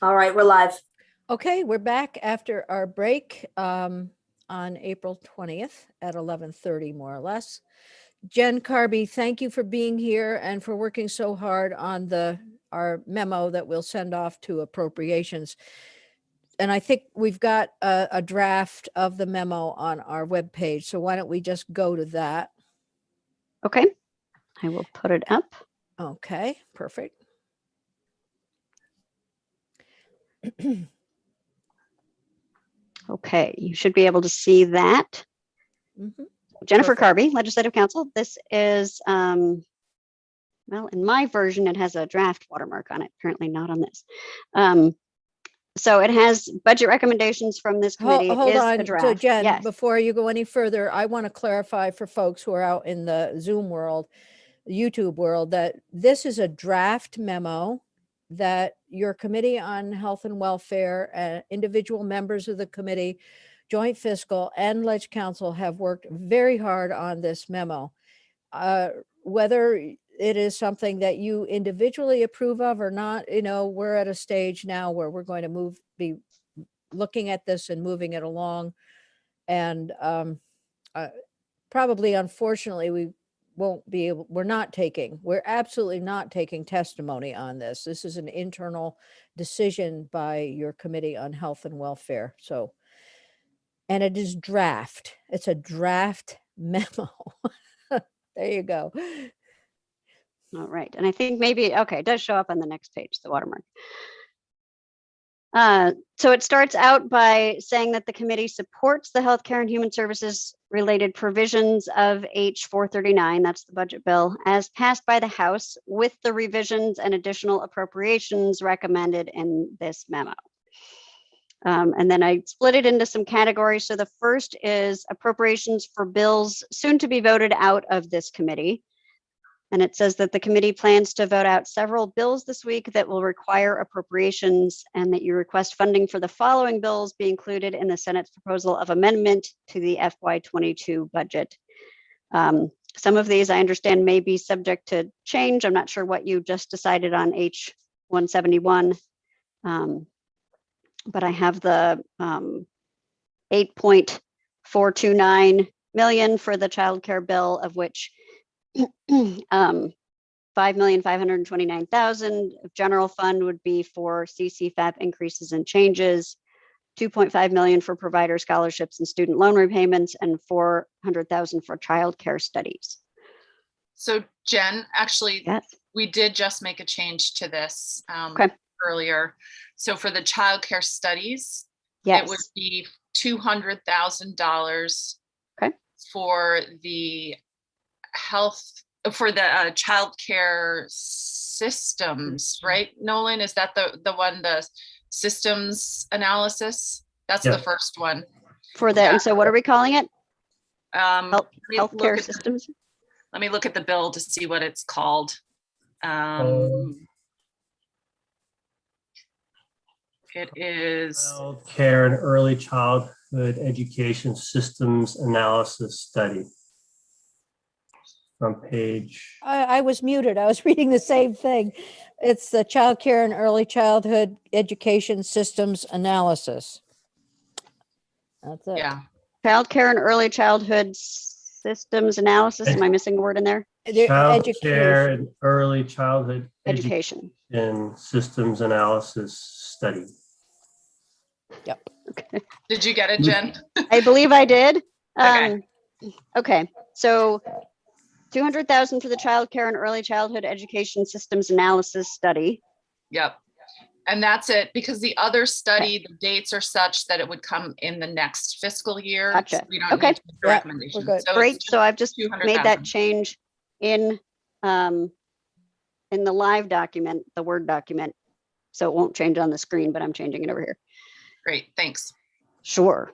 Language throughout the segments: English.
All right, we're live. Okay, we're back after our break on April 20th at 11:30, more or less. Jen Carby, thank you for being here and for working so hard on our memo that we'll send off to Appropriations. And I think we've got a draft of the memo on our webpage. So why don't we just go to that? Okay, I will put it up. Okay, perfect. Okay, you should be able to see that. Jennifer Carby, Legislative Counsel. This is, well, in my version, it has a draft watermark on it, apparently not on this. So it has budget recommendations from this committee. Hold on. A draft. So Jen, yes. Before you go any further, I want to clarify for folks who are out in the Zoom world, YouTube world, that this is a draft memo that your Committee on Health and Welfare, individual members of the committee, Joint Fiscal, and Leg Council have worked very hard on this memo. Whether it is something that you individually approve of or not, we're at a stage now where we're going to be looking at this and moving it along. And probably, unfortunately, we're absolutely not taking testimony on this. This is an internal decision by your Committee on Health and Welfare. So, and it is draft. It's a draft memo. There you go. All right. And I think maybe, okay, it does show up on the next page, the watermark. So it starts out by saying that the committee supports the healthcare and human services related provisions of H439, that's the budget bill, as passed by the House with the revisions and additional appropriations recommended in this memo. And then I split it into some categories. So the first is appropriations for bills soon to be voted out of this committee. And it says that the committee plans to vote out several bills this week that will require appropriations, and that you request funding for the following bills be included in the Senate's proposal of amendment to the FY22 budget. Some of these I understand may be subject to change. I'm not sure what you just decided on H171, but I have the 8.429 million for the child care bill, of which 5,529,000 of general fund would be for CCFAP increases and changes, 2.5 million for provider scholarships and student loan repayments, and 400,000 for child care studies. So Jen, actually, yes, we did just make a change to this okay. earlier. So for the child care studies, yes, it would be $200,000 okay. for the child care systems, right? Nolan, is that the one, the systems analysis? That's the first one. For that, and so what are we calling it? Healthcare systems. Let me look at the bill to see what it's called. It is Child Care and Early Childhood Education Systems Analysis Study. From page. I was muted. I was reading the same thing. It's the Child Care and Early Childhood Education Systems Analysis. That's it. Yeah. Child Care and Early Childhood Systems Analysis. Am I missing a word in there? Child Care and Early Childhood Education and Systems Analysis Study. Yep. Okay. Did you get it, Jen? I believe I did. Okay. Okay. So 200,000 for the Child Care and Early Childhood Education Systems Analysis Study. Yep. And that's it, because the other study, the dates are such that it would come in the next fiscal year. Gotcha. So we don't Okay. need to make the recommendation. We're good. So great. So I've just made that 200,000. change in the live document, the Word document. So it won't change on the screen, but I'm changing it over here. Great, thanks. Sure.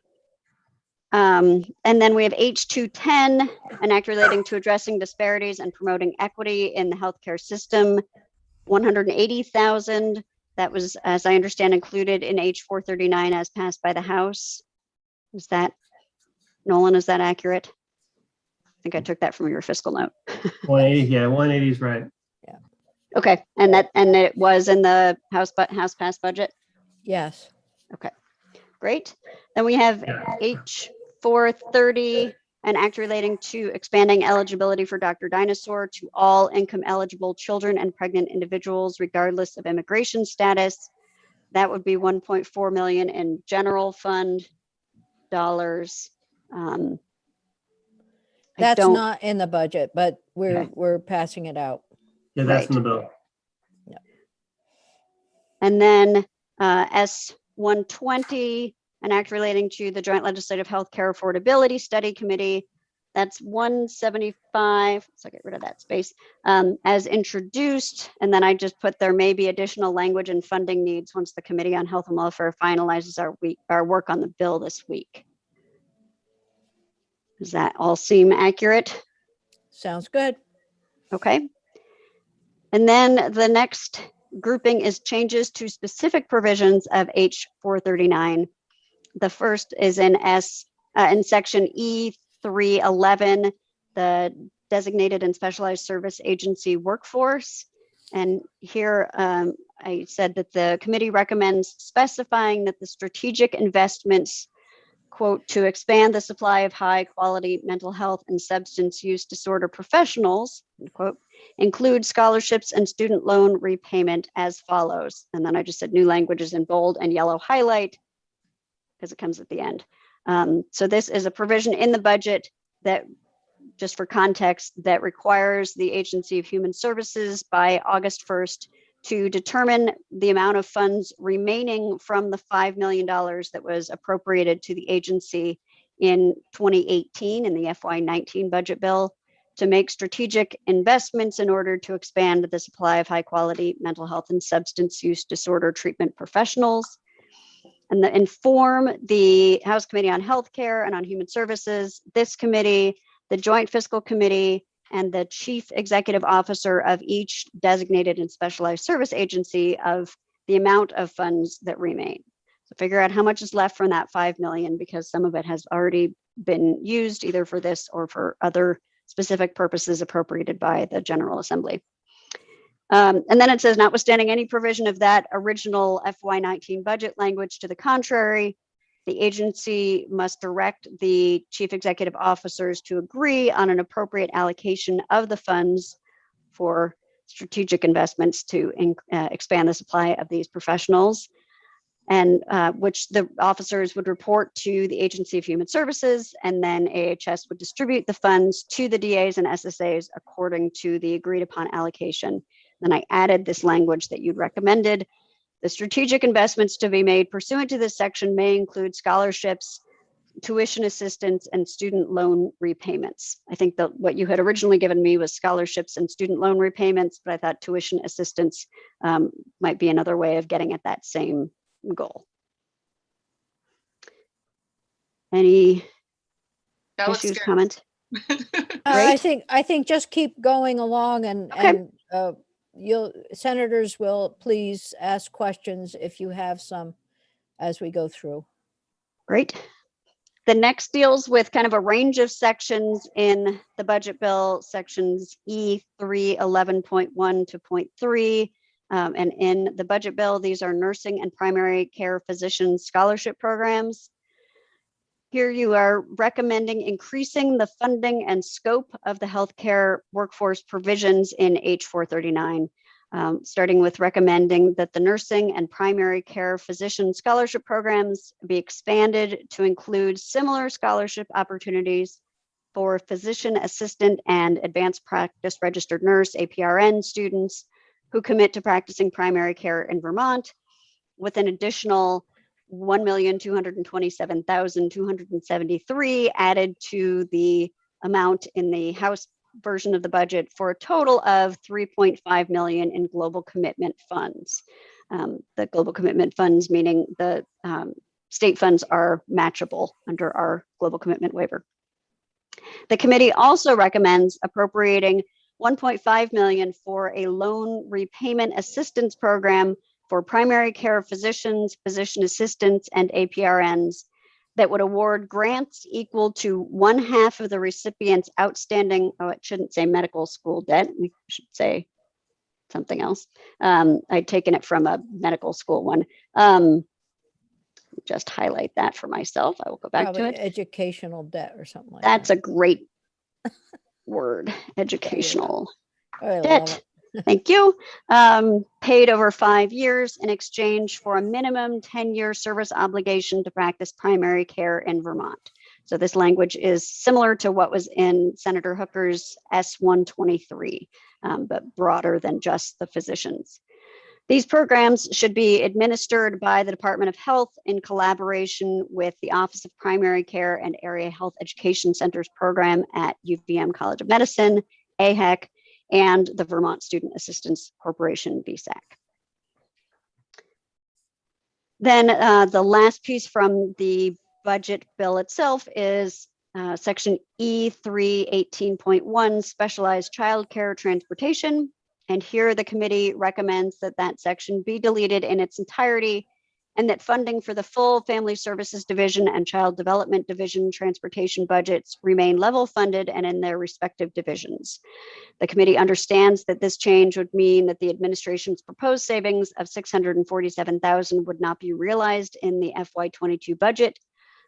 And then we have H210, an act relating to addressing disparities and promoting equity in the healthcare system, 180,000. That was, as I understand, included in H439 as passed by the House. Is that, Nolan, is that accurate? I think I took that from your fiscal note. 180, yeah, 180 is right. Okay, and it was in the House passed budget? Yes. Great. Then we have Yeah. H430, an act relating to expanding eligibility for Dr. Dinosaur to all income eligible children and pregnant individuals, regardless of immigration status. That would be 1.4 million in general fund dollars. I That's don't- not in the budget, but Okay. we're passing it out. Yeah, that's Right. in the bill. And then S120, an act relating to the Joint Legislative Healthcare Affordability Study Committee. That's 175, so I'll get rid of that space, as introduced. And then I just put there may be additional language and funding needs once the Committee on Health and Welfare finalizes our work on the bill this week. Does that all seem accurate? Sounds good. Okay. And then the next grouping is changes to specific provisions of H439. The first is in section E311, the designated and specialized service agency workforce. And here I said that the committee recommends specifying that the strategic investments, quote, to expand the supply of high quality mental health and substance use disorder professionals, end quote, include scholarships and student loan repayment as follows. And then I just said new languages in bold and yellow highlight because it comes at the end. So this is a provision in the budget that, just for context, that requires the Agency of Human Services by August 1st to determine the amount of funds remaining from the $5 million that was appropriated to the agency in 2018 in the FY19 budget bill to make strategic investments in order to expand the supply of high quality mental health and substance use disorder treatment professionals. And inform the House Committee on Healthcare and on Human Services, this committee, the Joint Fiscal Committee, and the Chief Executive Officer of each designated and specialized service agency of the amount of funds that remain. So figure out how much is left from that 5 million, because some of it has already been used either for this or for other specific purposes appropriated by the General Assembly. And then it says, notwithstanding any provision of that original FY19 budget language to the contrary, the agency must direct the chief executive officers to agree on an appropriate allocation of the funds for strategic investments to expand the supply of these professionals, and which the officers would report to the Agency of Human Services, and then AHS would distribute the funds to the DAs and SSAs according to the agreed upon allocation. Then I added this language that you'd recommended. The strategic investments to be made pursuant to this section may include scholarships, tuition assistance, and student loan repayments. I think that what you had originally given me was scholarships and student loan repayments, but I thought tuition assistance might be another way of getting at that same goal. Any That looks issues, good. comments? I Great. think just keep going along and, Okay. senators will please ask questions if you have some as we go through. Great. The next deals with kind of a range of sections in the budget bill, sections E311.1 to .3. And in the budget bill, these are nursing and primary care physician scholarship programs. Here you are recommending increasing the funding and scope of the healthcare workforce provisions in H439, starting with recommending that the nursing and primary care physician scholarship programs be expanded to include similar scholarship opportunities for physician assistant and advanced practice registered nurse, APRN students who commit to practicing primary care in Vermont, with an additional 1,227,273 added to the amount in the House version of the budget, for a total of 3.5 million in global commitment funds. The global commitment funds, meaning the state funds, are matchable under our global commitment waiver. The committee also recommends appropriating 1.5 million for a loan repayment assistance program for primary care physicians, physician assistants, and APRNs that would award grants equal to 1/2 of the recipient's outstanding, oh, it shouldn't say medical school debt, we should say something else. I'd taken it from a medical school one. just highlight that for myself. I will go back Probably to it. educational debt or something like That's that. a great word, educational I love debt. it. Thank you. Paid over 5 years in exchange for a minimum 10-year service obligation to practice primary care in Vermont. So this language is similar to what was in Senator Hooker's S-123, but broader than just the physicians. These programs should be administered by the Department of Health in collaboration with the Office of Primary Care and Area Health Education Centers program at UVM College of Medicine, AHEC, and the Vermont Student Assistance Corporation, VSAC. Then the last piece from the budget bill itself is section E318.1, specialized childcare transportation. And here the committee recommends that that section be deleted in its entirety and that funding for the full Family Services Division and Child Development Division transportation budgets remain level funded and in their respective divisions. The committee understands that this change would mean that the administration's proposed savings of $647,000 would not be realized in the FY22 budget,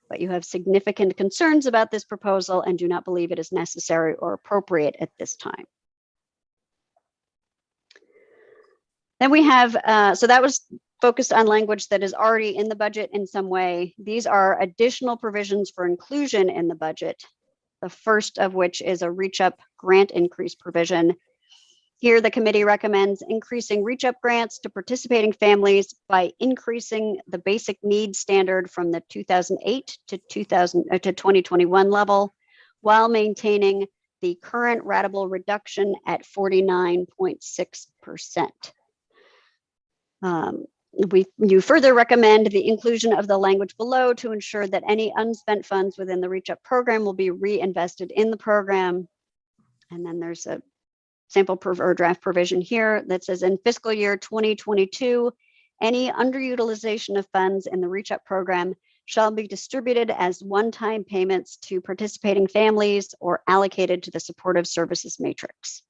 but you have significant concerns about this proposal and do not believe it is necessary or appropriate at this time. Then we have, so that was focused on language that is already in the budget in some way. These are additional provisions for inclusion in the budget, the first of which is a Reach Up grant increase provision. Here, the committee recommends increasing Reach Up grants to participating families by increasing the basic needs standard from the 2008 to 2021 level, while maintaining the current ratable reduction at 49.6%. You further recommend the inclusion of the language below to ensure that any unspent funds within the Reach Up program will be reinvested in the program. And then there's a sample or draft provision here that says in fiscal year 2022, any underutilization of funds in the Reach Up program shall be distributed as one-time payments to participating families or allocated to the supportive services matrix.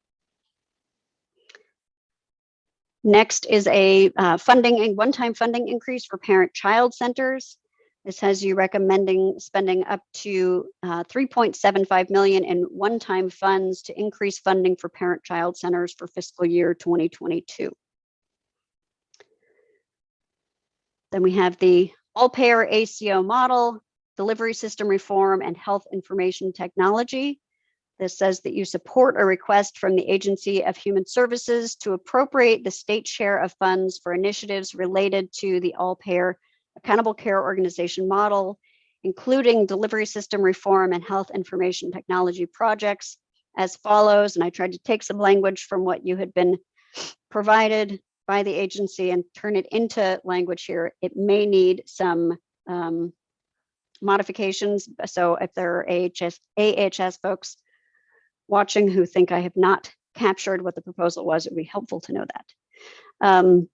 Next is a one-time funding increase for parent-child centers. This has you recommending spending up to $3.75 million in one-time funds to increase funding for parent-child centers for fiscal year 2022. Then we have the all-payer ACO model, delivery system reform, and health information technology. This says that you support a request from the Agency of Human Services to appropriate the state share of funds for initiatives related to the all-payer accountable care organization model, including delivery system reform and health information technology projects as follows. And I tried to take some language from what you had been provided by the agency and turn it into language here. It may need some modifications. So if there are AHS folks watching who think I have not captured what the proposal was, it would be helpful to know that.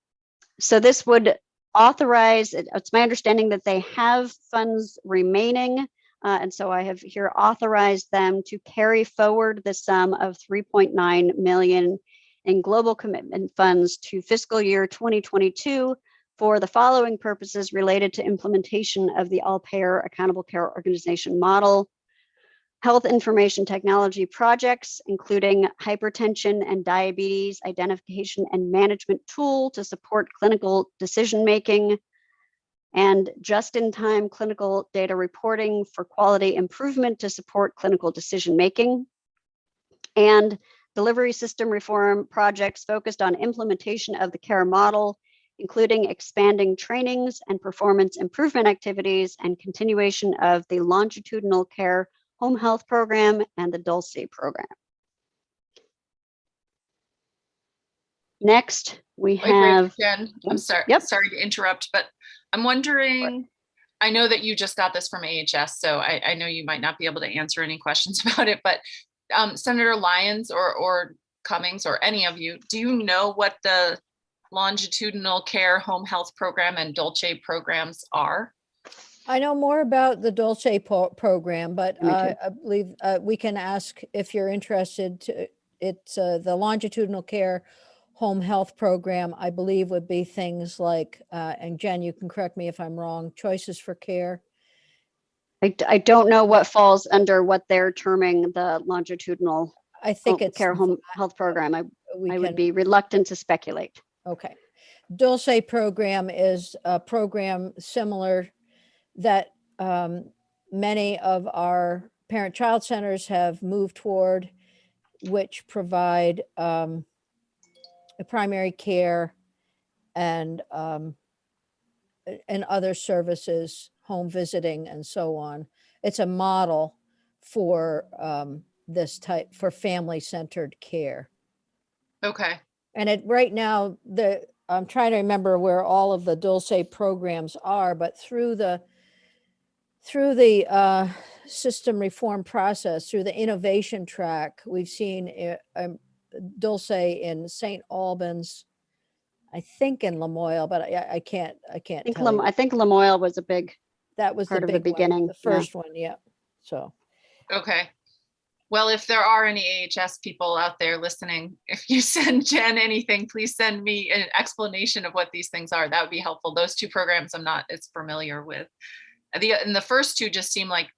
So this would authorize, it's my understanding that they have funds remaining. And so I have here authorized them to carry forward the sum of $3.9 million in global commitment funds to fiscal year 2022 for the following purposes related to implementation of the all-payer accountable care organization model: health information technology projects, including hypertension and diabetes identification and management tool to support clinical decision-making, and just-in-time clinical data reporting for quality improvement to support clinical decision-making, and delivery system reform projects focused on implementation of the care model, including expanding trainings and performance improvement activities and continuation of the longitudinal care home health program and the Dulce program. Next, we have. Jen, I'm sorry, Yep. sorry to interrupt, but I'm wondering, I know that you just got this from AHS, so I know you might not be able to answer any questions about it, but Senator Lyons or Cummings or any of you, do you know what the longitudinal care home health program and Dulce programs are? I know more about the Dulce program, but I believe we can ask if you're interested. It's the longitudinal care home health program, I believe would be things like, and Jen, you can correct me if I'm wrong, choices for care. I don't know what falls under what they're terming the longitudinal I think it's, home health program. I we would can, be reluctant to speculate. okay. Dulce program is a program similar that many of our parent-child centers have moved toward, which provide a primary care and other services, home visiting and so on. It's a model for this type, for family-centered care. Okay. And it, right now, I'm trying to remember where all of the Dulce programs are, but through the system reform process, through the innovation track, we've seen Dulce in St. Albans, I think in Lamoille, but I can't tell you. I think Lamoille was a big That was the part of the big one, beginning. the first one, yeah. So, Okay. Well, if there are any AHS people out there listening, if you send Jen anything, please send me an explanation of what these things are. That would be helpful. Those two programs I'm not as familiar with. And the first two just seem like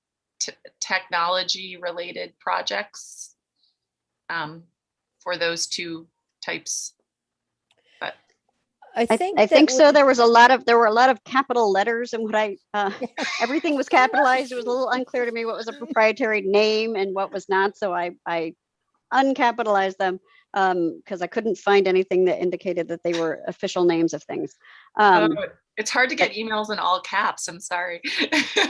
technology related projects for those two types. But I think I think that so. There were a lot of capital letters, and everything was capitalized. It was a little unclear to me what was a proprietary name and what was not. So I uncapitalized them because I couldn't find anything that indicated that they were official names of things. It's hard to get emails in all caps. I'm sorry.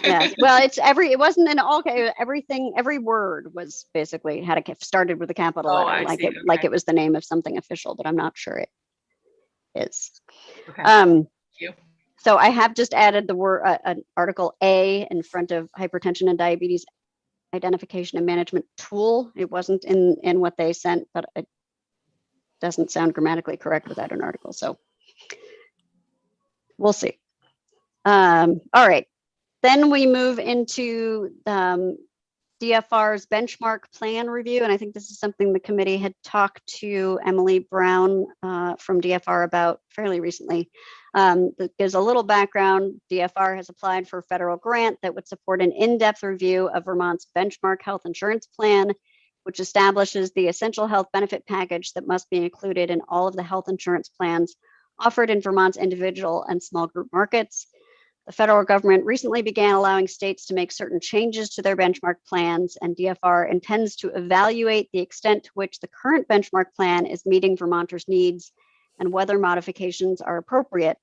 Yes. Well, it wasn't in all caps. Every word was basically started with a capital letter, I see. like it was the name of something official, but I'm not sure it is. Okay. Thank you. So I have just added the word article A in front of hypertension and diabetes identification and management tool. It wasn't in what they sent, but it doesn't sound grammatically correct without an article. So we'll see. All right. Then we move into DFR's benchmark plan review. And I think this is something the committee had talked to Emily Brown from DFR about fairly recently. That gives a little background. DFR has applied for a federal grant that would support an in-depth review of Vermont's benchmark health insurance plan, which establishes the essential health benefit package that must be included in all of the health insurance plans offered in Vermont's individual and small group markets. The federal government recently began allowing states to make certain changes to their benchmark plans, and DFR intends to evaluate the extent to which the current benchmark plan is meeting Vermonters' needs and whether modifications are appropriate.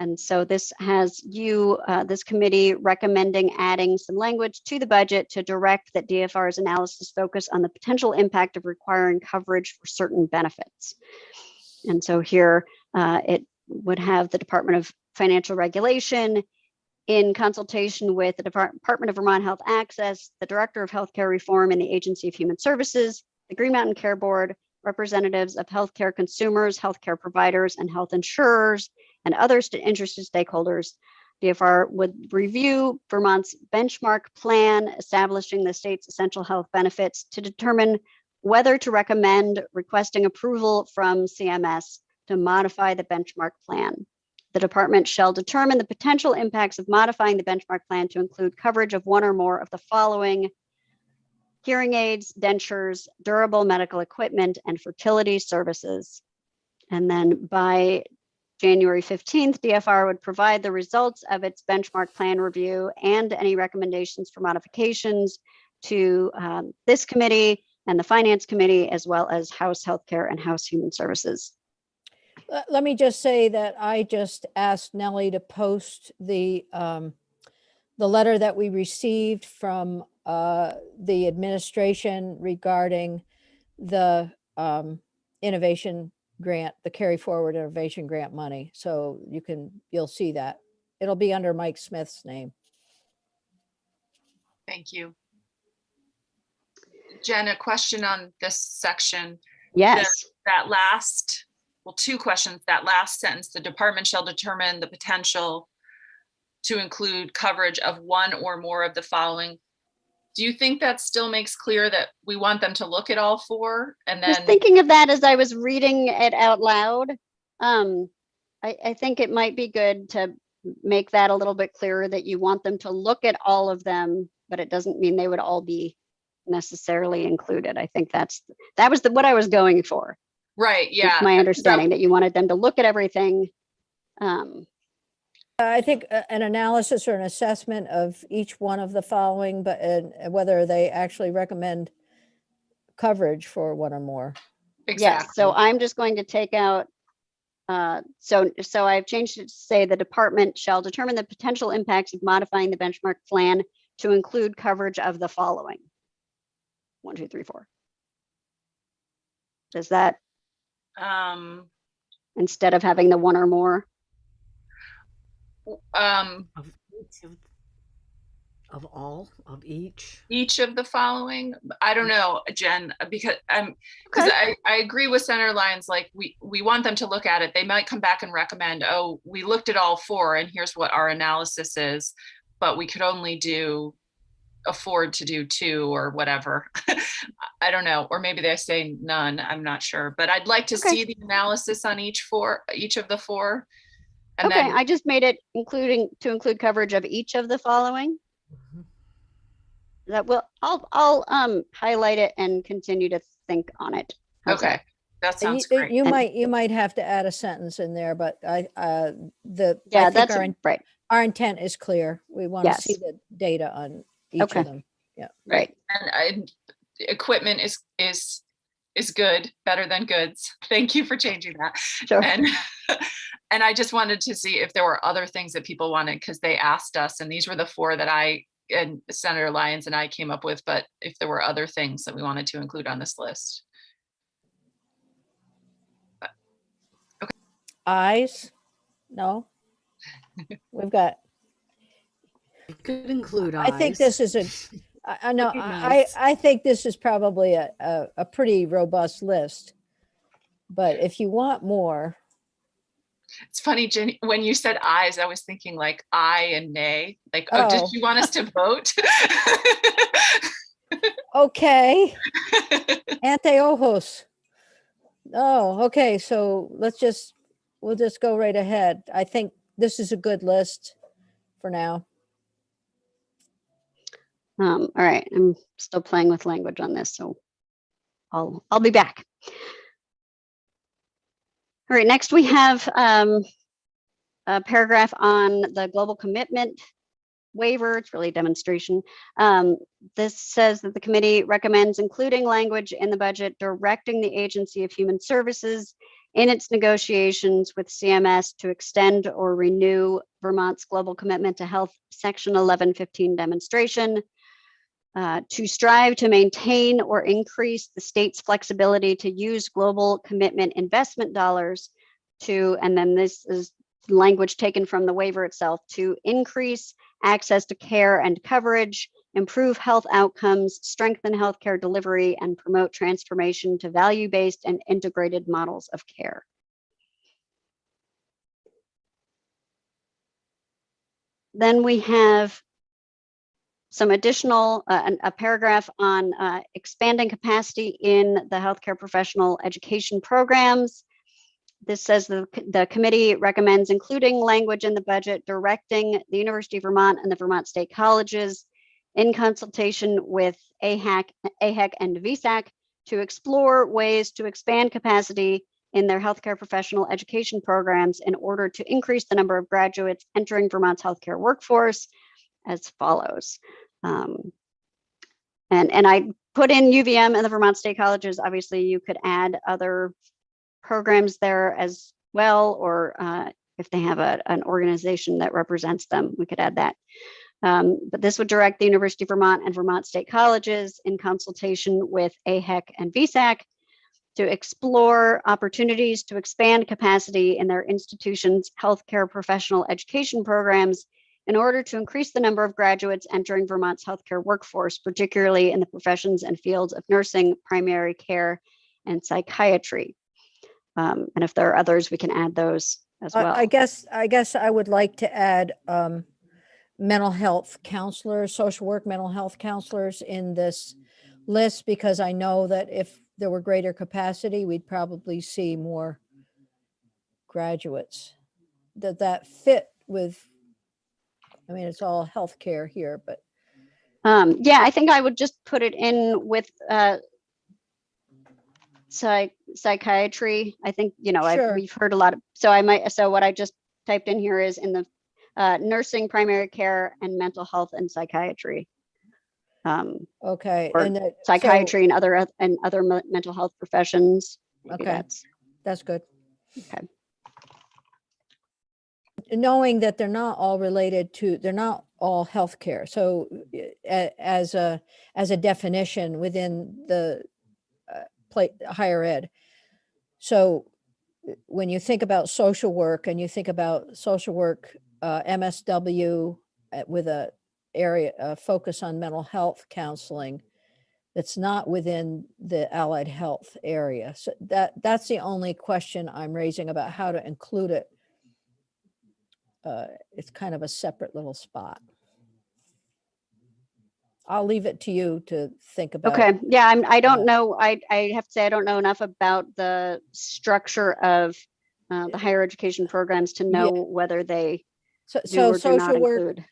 And so this has this committee recommending adding some language to the budget to direct that DFR's analysis focus on the potential impact of requiring coverage for certain benefits. And so here it would have the Department of Financial Regulation in consultation with the Department of Vermont Health Access, the Director of Healthcare Reform in the Agency of Human Services, the Green Mountain Care Board, representatives of healthcare consumers, healthcare providers, and health insurers, and other interested stakeholders. DFR would review Vermont's benchmark plan establishing the state's essential health benefits to determine whether to recommend requesting approval from CMS to modify the benchmark plan. The department shall determine the potential impacts of modifying the benchmark plan to include coverage of one or more of the following: hearing aids, dentures, durable medical equipment, and fertility services. And then by January 15th, DFR would provide the results of its benchmark plan review and any recommendations for modifications to this committee and the Finance Committee, as well as House Healthcare and House Human Services. let me just say that I just asked Nellie to post the letter that we received from the administration regarding the innovation grant, the carry forward innovation grant money. So you'll see that. It'll be under Mike Smith's name. Thank you. Jen, a question on this section. Yes. That last, well, two questions. That last sentence, the department shall determine the potential to include coverage of one or more of the following. Do you think that still makes clear that we want them to look at all 4 and Just then, thinking of that as I was reading it out loud. I think it might be good to make that a little bit clearer that you want them to look at all of them, but it doesn't mean they would all be necessarily included. I think that was what I was going for. right, It's yeah. my understanding that you wanted them to look at everything. I think an analysis or an assessment of each one of the following, but whether they actually recommend coverage for one or more. Yes, Exactly. so I'm just going to take out, so I've changed it to say the department shall determine the potential impacts of modifying the benchmark plan to include coverage of the following. 1, 2, 3, 4. Does that, instead of having the one or more? Of each. Each of the following, I don't know, Jen, because I agree with Senator Lyons, like we want them to look at it. They might come back and recommend, oh, we looked at all 4 and here's what our analysis is, but we could only afford to do 2 or whatever. I don't know, or maybe they say none, I'm not sure, but I'd like to see the analysis on each of the 4. And Okay, then, I just made it to include coverage of each of the following. Mhm. That will, I'll highlight it and continue to think on it. How's okay, that You, sounds great. you might have to add a sentence in there, but I Yeah, think that's right. our intent is clear. We want to see Yes. the data on each Okay. of them. Right. And equipment is good, better than goods. Thank you for changing that. Sure. And I just wanted to see if there were other things that people wanted, because they asked us, and these were the 4 that I and Senator Lyons and I came up with, but if there were other things that we wanted to include on this list. Eyes? No. We've got, You could include I think eyes. this is I know, Would be nice. I think this is probably a pretty robust list. But if you want more, It's funny, Jenny, when you said ayes, I was thinking like aye and nay. Like, oh, did Oh. you want us to vote? okay. Ante ojos. Oh, okay. So we'll just go right ahead. I think this is a good list for now. All right, I'm still playing with language on this, so I'll be back. All right, next we have a paragraph on the global commitment waiver. It's really a demonstration. This says that the committee recommends including language in the budget directing the Agency of Human Services in its negotiations with CMS to extend or renew Vermont's global commitment to health Section 1115 demonstration, to strive to maintain or increase the state's flexibility to use global commitment investment dollars to, and then this is language taken from the waiver itself, to increase access to care and coverage, improve health outcomes, strengthen healthcare delivery, and promote transformation to value-based and integrated models of care. Then we have some additional, a paragraph on expanding capacity in the healthcare professional education programs. This says the committee recommends including language in the budget directing the University of Vermont and the Vermont State Colleges in consultation with AHEC and VSAC to explore ways to expand capacity in their healthcare professional education programs in order to increase the number of graduates entering Vermont's healthcare workforce as follows. And I put in UVM and the Vermont State Colleges. Obviously, you could add other programs there as well, or if they have an organization that represents them, we could add that. But this would direct the University of Vermont and Vermont State Colleges in consultation with AHEC and VSAC to explore opportunities to expand capacity in their institutions' healthcare professional education programs in order to increase the number of graduates entering Vermont's healthcare workforce, particularly in the professions and fields of nursing, primary care, and psychiatry. And if there are others, we can add those as well. I guess I would like to add mental health counselors, social work, mental health counselors in this list, because I know that if there were greater capacity, we'd probably see more graduates that fit with, I mean, it's all healthcare here, but Yeah, I think I would just put it in with psychiatry. I think, Sure. we've heard a lot of, so what I just typed in here is in the nursing, primary care, and mental health and psychiatry. okay. Or And that, psychiatry and other mental health professions. Maybe Okay. That's good. Okay. Knowing that they're not all related to, they're not all healthcare. So as a definition within the higher ed. So when you think about social work and you think about social work, MSW with a focus on mental health counseling, that's not within the allied health area. So that's the only question I'm raising about how to include it. It's kind of a separate little spot. I'll leave it to you to think about. Okay. Yeah, I don't know. I have to say I don't know enough about the structure of the higher education programs to know whether they do or do not social work, include.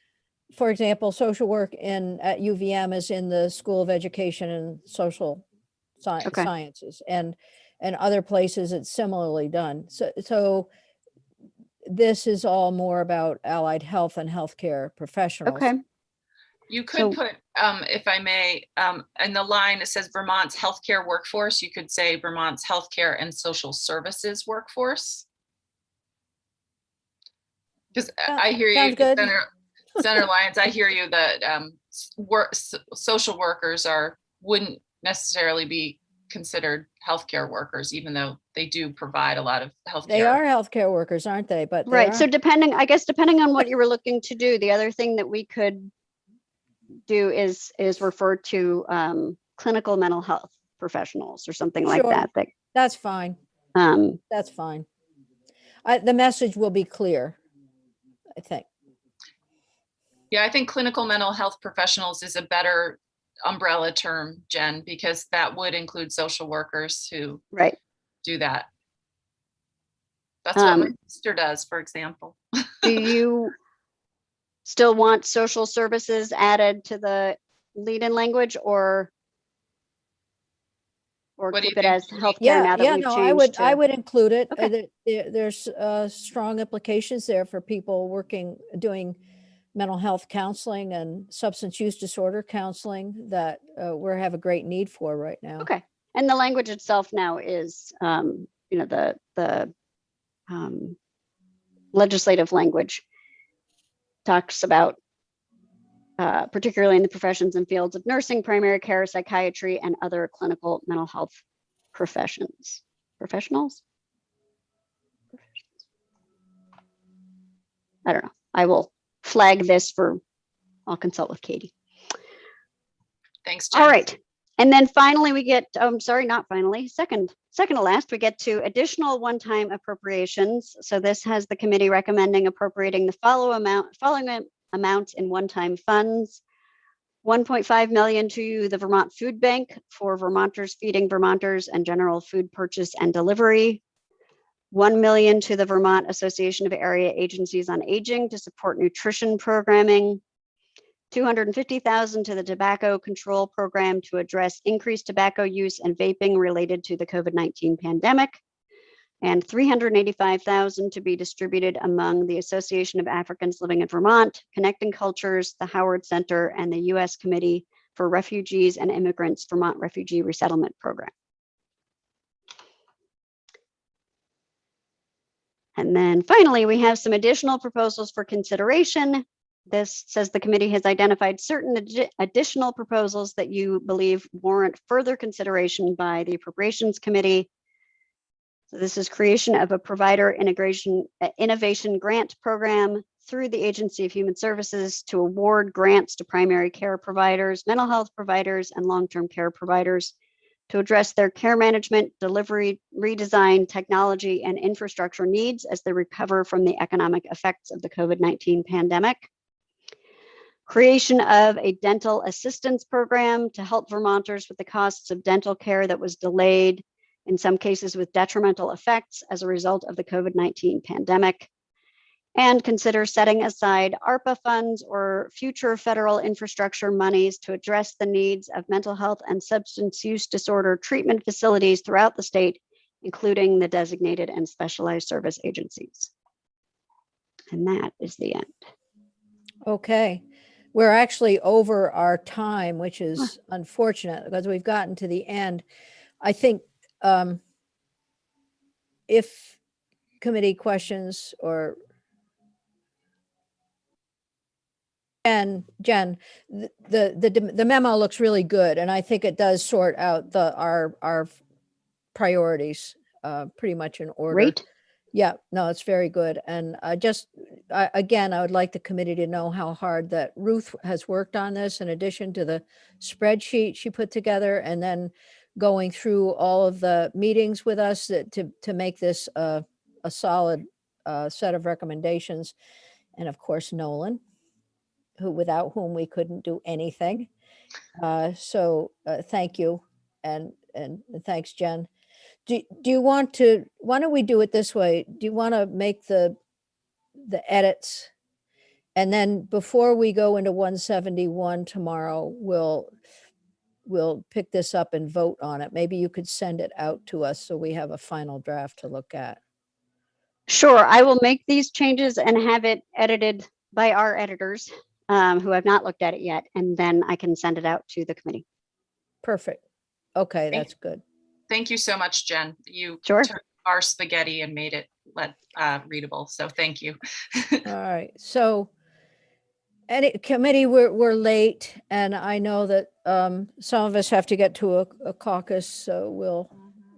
for example, social work at UVM is in the School of Education and Social Sciences, and other places it's similarly done. So this is all more about allied health and healthcare professionals. Okay. You could put, if I may, in the line, it says Vermont's healthcare workforce. You could say Vermont's healthcare and social services workforce. Because I hear you, Senator Lyons, I hear you that social workers wouldn't necessarily be considered healthcare workers, even though they do provide a lot of healthcare. They are healthcare workers, aren't they? But right. So depending on what you were looking to do, the other thing that we could do is refer to clinical mental health professionals or something like that. That's fine. That's fine. The message will be clear, I think. Yeah, I think clinical mental health professionals is a better umbrella term, Jen, because that would include social workers who do that. That's what my sister does, for example. Do you still want social services added to the lead-in language, or keep it as healthcare now that we've changed? I would include it. Okay. There's strong implications there for people doing mental health counseling and substance use disorder counseling that we have a great need for right now. Okay. And the language itself now is, the legislative language talks about, particularly in the professions and fields of nursing, primary care, psychiatry, and other clinical mental health professionals. I don't know. I will flag this I'll consult with Katie. Thanks, Jen. All right. And then finally we get, not finally, second to last, we get to additional one-time appropriations. So this has the committee recommending appropriating the following amounts in one-time funds. 1.5 million to the Vermont Food Bank for Vermonters feeding Vermonters and general food purchase and delivery. 1 million to the Vermont Association of Area Agencies on Aging to support nutrition programming. 250,000 to the Tobacco Control Program to address increased tobacco use and vaping related to the COVID-19 pandemic. And 385,000 to be distributed among the Association of Africans Living in Vermont, Connecting Cultures, the Howard Center, and the U.S. Committee for Refugees and Immigrants Vermont Refugee Resettlement Program. And then finally, we have some additional proposals for consideration. This says the committee has identified certain additional proposals that you believe warrant further consideration by the Appropriations Committee. So this is creation of a provider innovation grant program through the Agency of Human Services to award grants to primary care providers, mental health providers, and long-term care providers to address their care management, delivery, redesign, technology, and infrastructure needs as they recover from the economic effects of the COVID-19 pandemic. creation of a dental assistance program to help Vermonters with the costs of dental care that was delayed, in some cases with detrimental effects as a result of the COVID-19 pandemic, and consider setting aside ARPA funds or future federal infrastructure monies to address the needs of mental health and substance use disorder treatment facilities throughout the state, including the designated and specialized service agencies. And that is the end. Okay. We're actually over our time, which is unfortunate because we've gotten to the end. I think if committee questions or Jen, the memo looks really good, and I think it does sort out our priorities pretty much in order. Great. Yeah, no, it's very good. And again, I would like the committee to know how hard that Ruth has worked on this in addition to the spreadsheet she put together, and then going through all of the meetings with us to make this a solid set of recommendations. And of course, Nolan, without whom we couldn't do anything. So thank you. And thanks, Jen. Do you want to, why don't we do it this way? Do you want to make the edits? And then before we go into 171 tomorrow, we'll pick this up and vote on it. Maybe you could send it out to us so we have a final draft to look at. Sure, I will make these changes and have it edited by our editors who have not looked at it yet, and then I can send it out to the committee. Perfect. Okay, Thank- that's good. Thank you so much, Jen. You Sure. took our spaghetti and made it readable. So thank you. All right. So any committee, we're late, and I know that some of us have to get to a caucus, so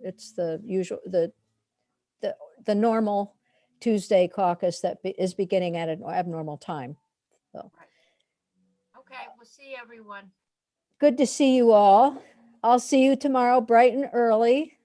it's the usual, the normal Tuesday caucus that is beginning at an abnormal time. So Okay, we'll see everyone. good to see you all. I'll see you tomorrow bright and early.